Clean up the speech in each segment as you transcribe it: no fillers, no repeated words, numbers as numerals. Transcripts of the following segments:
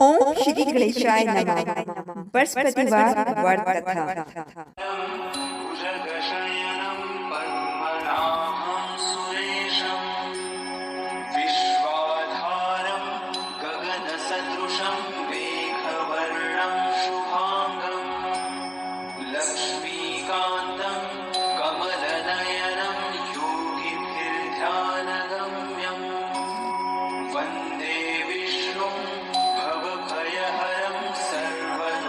ओम श्री गणेशाय नमः। बृहस्पतिवार व्रत कथा। भुजगशयनं पद्मनाभं सुरेशं विश्वाधारं गगनसदृशं मेघवर्णं शुभांगं लक्ष्मीकान्तं कमलनयनं योगिभिर्ध्यानगम्यं वन्दे विष्णुं भवभयहरं सर्वलोकैकनाथम्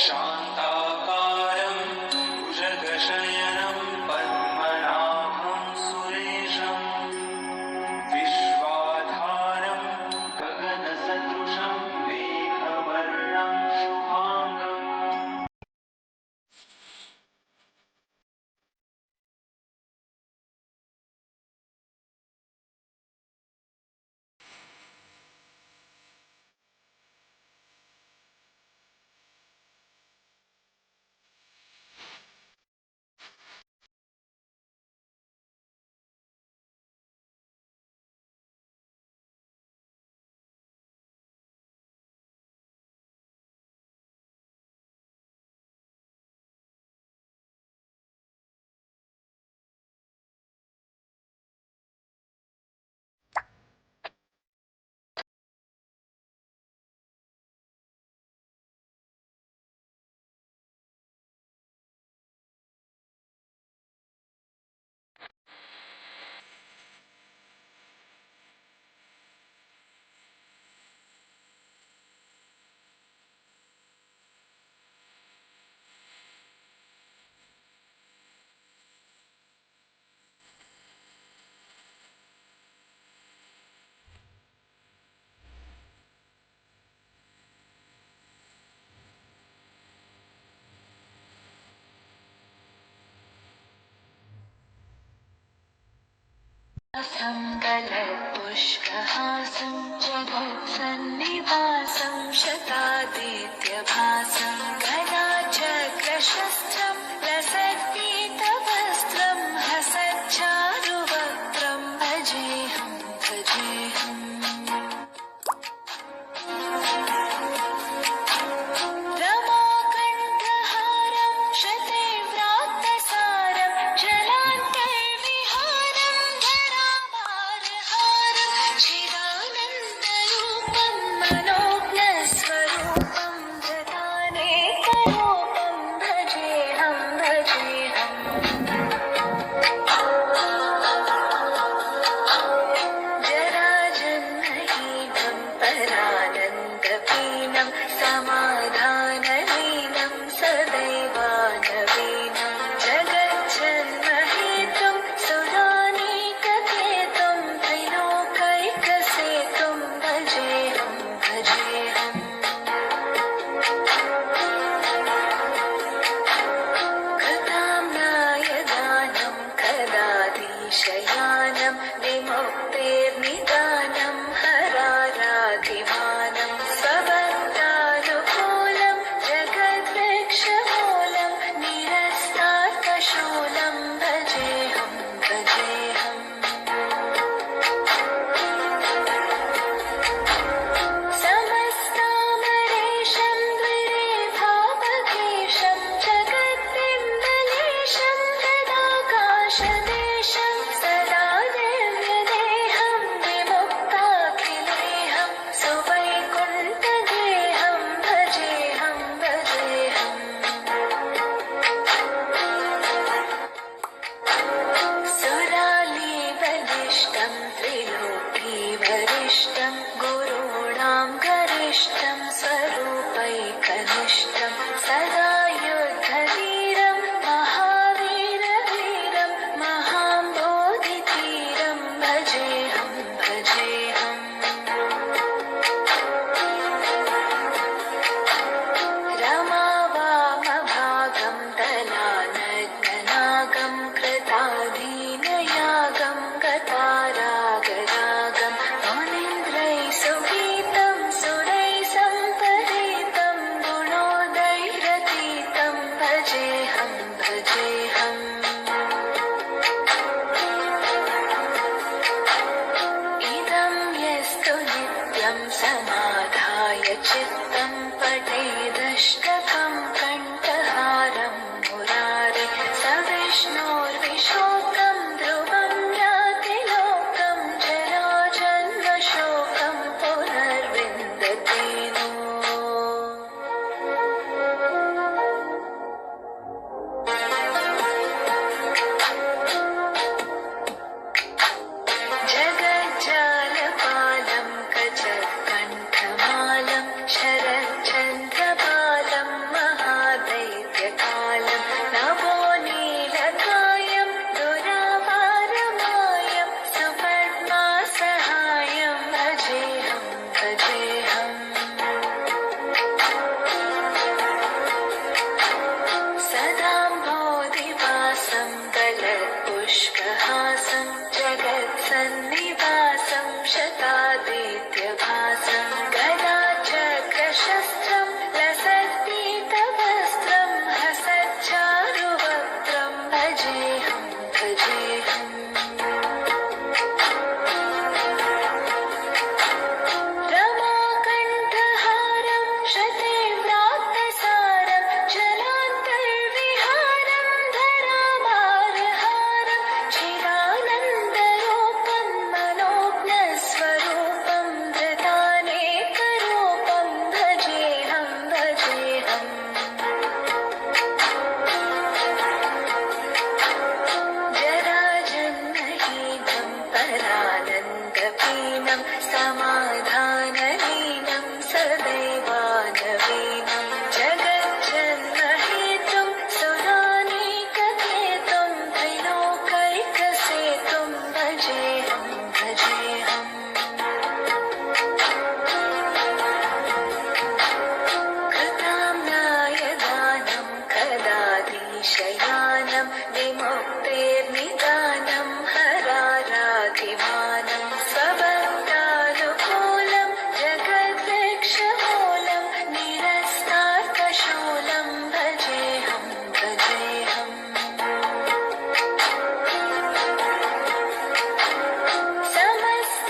शान्ताकारं भुजगशयनं पद्मनाभं सुरेशं विश्वाधारं गगनसदृशं मेघवर्णं शुभांगम् पुष्पहासं जगत्सन्निवासं शतादित्यभासं गदाचक्रशस्त्रं लसत्पीतवस्त्रं हसच्चारुवक्त्रं भजेऽहं भजेऽहम् रमाकण्ठहारं शतैर्व्रातसारं जलान्तर्विहारं धराभारहारं चिदानन्दरूपं मनोज्ञस्वरूपं ददानेकरूपं भजेऽहं भजेऽहम् जराजन्महीनं परानन्दपीनं समाधानलीनं सदैवानवीनं जगज्जन्महेतुं सुरानीककेतुं त्रिलोकैकसेतुं भजेऽहं भजेऽहम् कृताम्नायदानं कदाधीशयानं विमुक्तेर्निदानं हराराधिमानं स्वभक्तानुकूलं जगद्वृक्षमूलं निरस्तार्थशूलं भजेऽहं भजेऽहम् समस्तामरेशं द्विरेफापकेशं जगद्बिम्बलेशं तदाकाशदेशं सदा दिव्यदेहं विमुक्ताङ्गदेहं जगत्सन्निवासं शतादित्यभासं गदाचक्रशस्त्रं लसत्पीतवस्त्रं हसच्चारुवक्त्रं भजेऽहं भजेऽहम् रमाकण्ठहारं शतीव्रातसारं जलान्तर्विहारं धराभारहारं चिदानन्दरूपं मनोज्ञस्वरूपं धृतानेकरूपं भजेऽहं भजेऽहम् जराजन्महीनं परानन्दपीनं समाधानहीनं सदैवानवीनं जगज्जन्महेतुं सुरानीककेतुं त्रिलोकैकसेतुं भजेऽहं भजेऽहम् कृताम्नायदानं कदाधीशयानं विमुक्तेर्निदानं हराराधिमानं स्वभक्तानुकूलं जगद्वृक्षमूलं निरस्तार्थशूलं भजेऽहं भजेऽहम्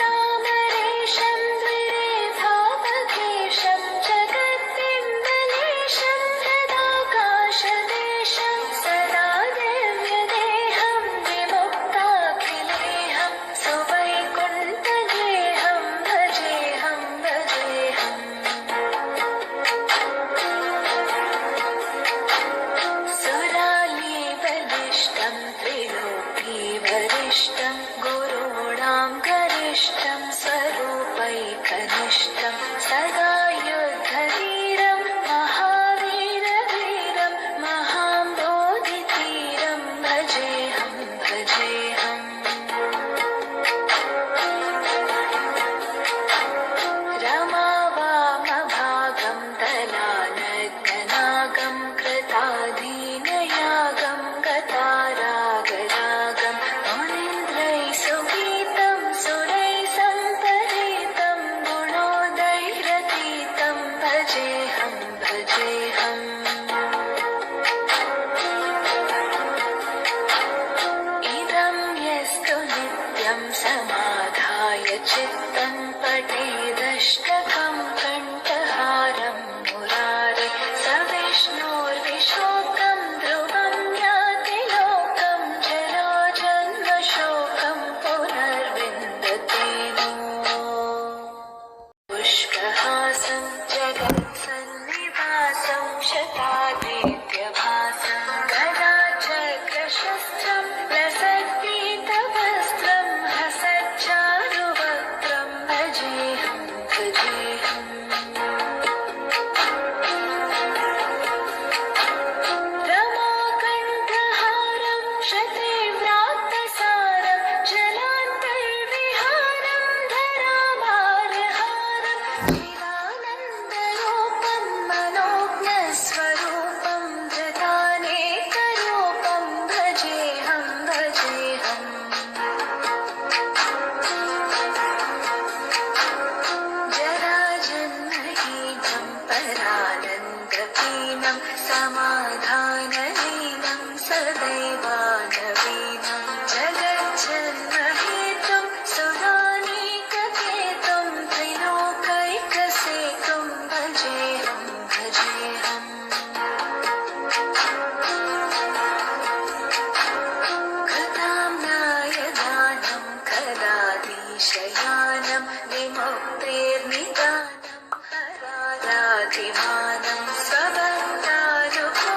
समस्तामरेशं द्विरेफावकेशं जगद्बिम्बलेशं तदाकाशदेशं सदा दिव्यदेहं विमुक्ताखिलेहं सुवैकुण्ठगेहं भजेऽहं भजेऽहम् सुरालीबलिष्टं त्रिलोकीवरिष्ठं गुरूणां गरिष्ठं स्वरूपैकनिष्ठं सदा युद्धवीरं महावीरवीरं महाम्बोधितीरं भजेऽहं भजेऽहम् रमावामभागं दलानग्ननागं कृताधीनयागं गतारागरागं मुनीन्द्रैः सुगीतं सुरैः सम्परीतं गुणोदयरतीतं भजेऽहं भजेऽहम् इदं यस्तु नित्यं समाधाय चित्तं पठेदष्टकं कण्ठहारं मुरारे स विष्णोर्विशोकं ध्रुवं याति लोकं जराजन्मशोकं पुनर्विन्दते नो पुष्पहासं जगत्सन्निवासं शतादित्यभासं गदाचक्रशस्त्रं लसत्पीतवस्त्रं हसच्चारुवक्त्रं भजेऽहं भजेऽहम् रमाकण्ठहारं शतीव्रातसारं जलान्तर्विहारं धराभारहारं चिदानन्दरूपं मनोज्ञस्वरूपं धृतानेकरूपं भजेऽहं भजेऽहम् जराजन्महीनं परानन्दपीनं समाधानहीनं सदैवानवीनं जगज्जन्महेतुं सुरानीककेतुं त्रिलोकैकसेतुं भजेऽहं भजेऽहम् कृताम्नायदानं कदाधीशयानं विमुक्तेर्निदानं हराराधिमानं स्वभक्तानुकूलं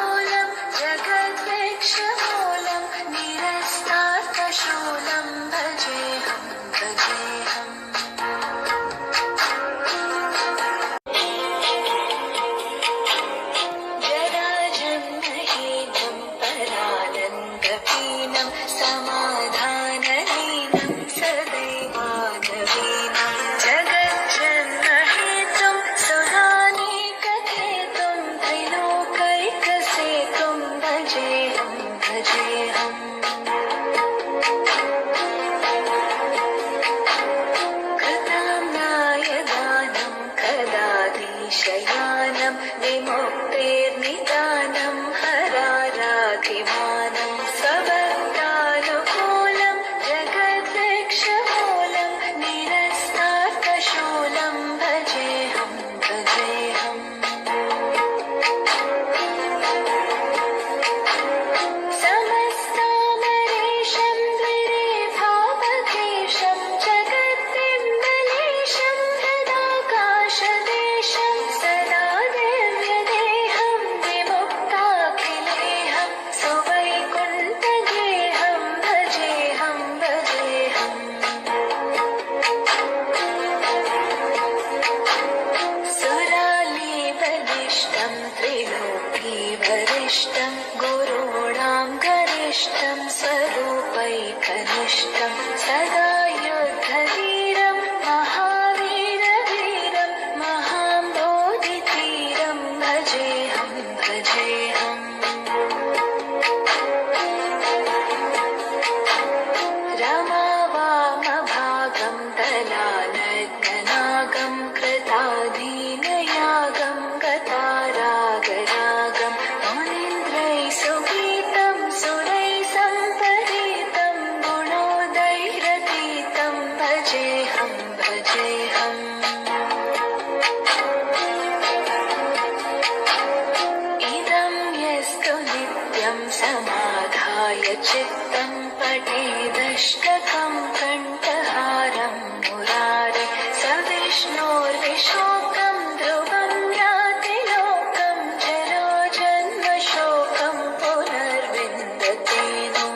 चित्तं पठेदष्टकं कण्ठहारं मुरारे सविष्णोर्विशोकं ध्रुवं याति लोकं जरो जन्मशोकं पुनर्विन्दते नो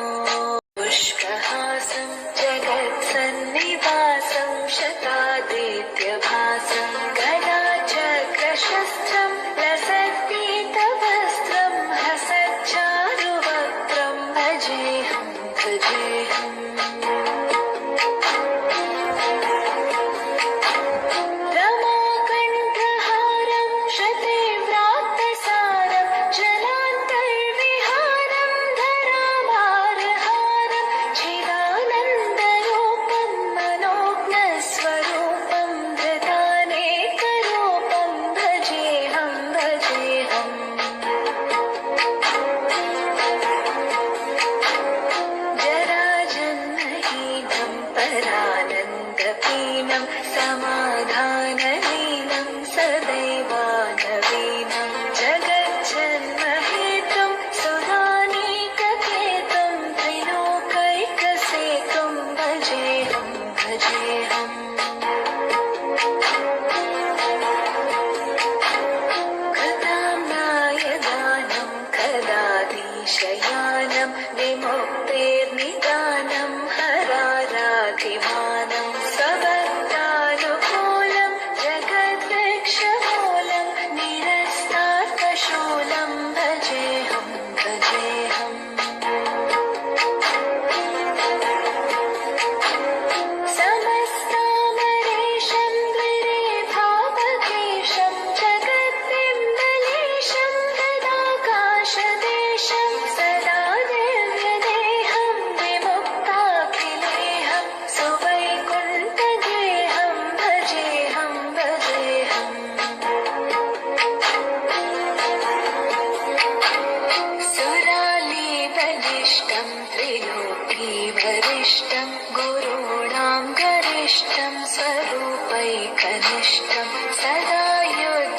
पुष्पहासं जगत्सन्निवासं शतादित्यभासं गदाचक्रशस्त्रं लसत्पीतवस्त्रं हसच्चारुवक्त्रं भजेऽहं भजेऽहम् रमाकण्ठहारं शतीव्रातसारं जलान्तर्विहारं धराभारहारं चिदानन्दरूपं मनोज्ञस्वरूपं धृतानेकरूपं भजेऽहं भजेऽहम् जराजन्महीनं परानन्दपीनं समाधानलीनं सदैवानवीनं जगज्जन्महेतुं सुरानीककेतुं त्रिलोकैकसेतुं भजेऽहं भजेऽहम् कृताम्नायदानं कदाधीशयानं विमुक्तेर्निदानं हराराधिमानं स्वभक्तानुकूलं जगद्वृक्षमूलं निरस्तार्थशूलं भजेऽहं भजेऽहम् समस्तामरेशं द्विरेफावकेशं जगद्बिम्बलेशं तदाकाशदेशं सदा दिव्यदेहं विमुक्ताखिलेहं सुवैकुण्ठगेहं भजेऽहं भजेऽहम् सुरालीबलिष्टं त्रिलोकीवरिष्ठं गुरूणां गरिष्ठं स्वरूपैकनिष्ठं सदा युद्धे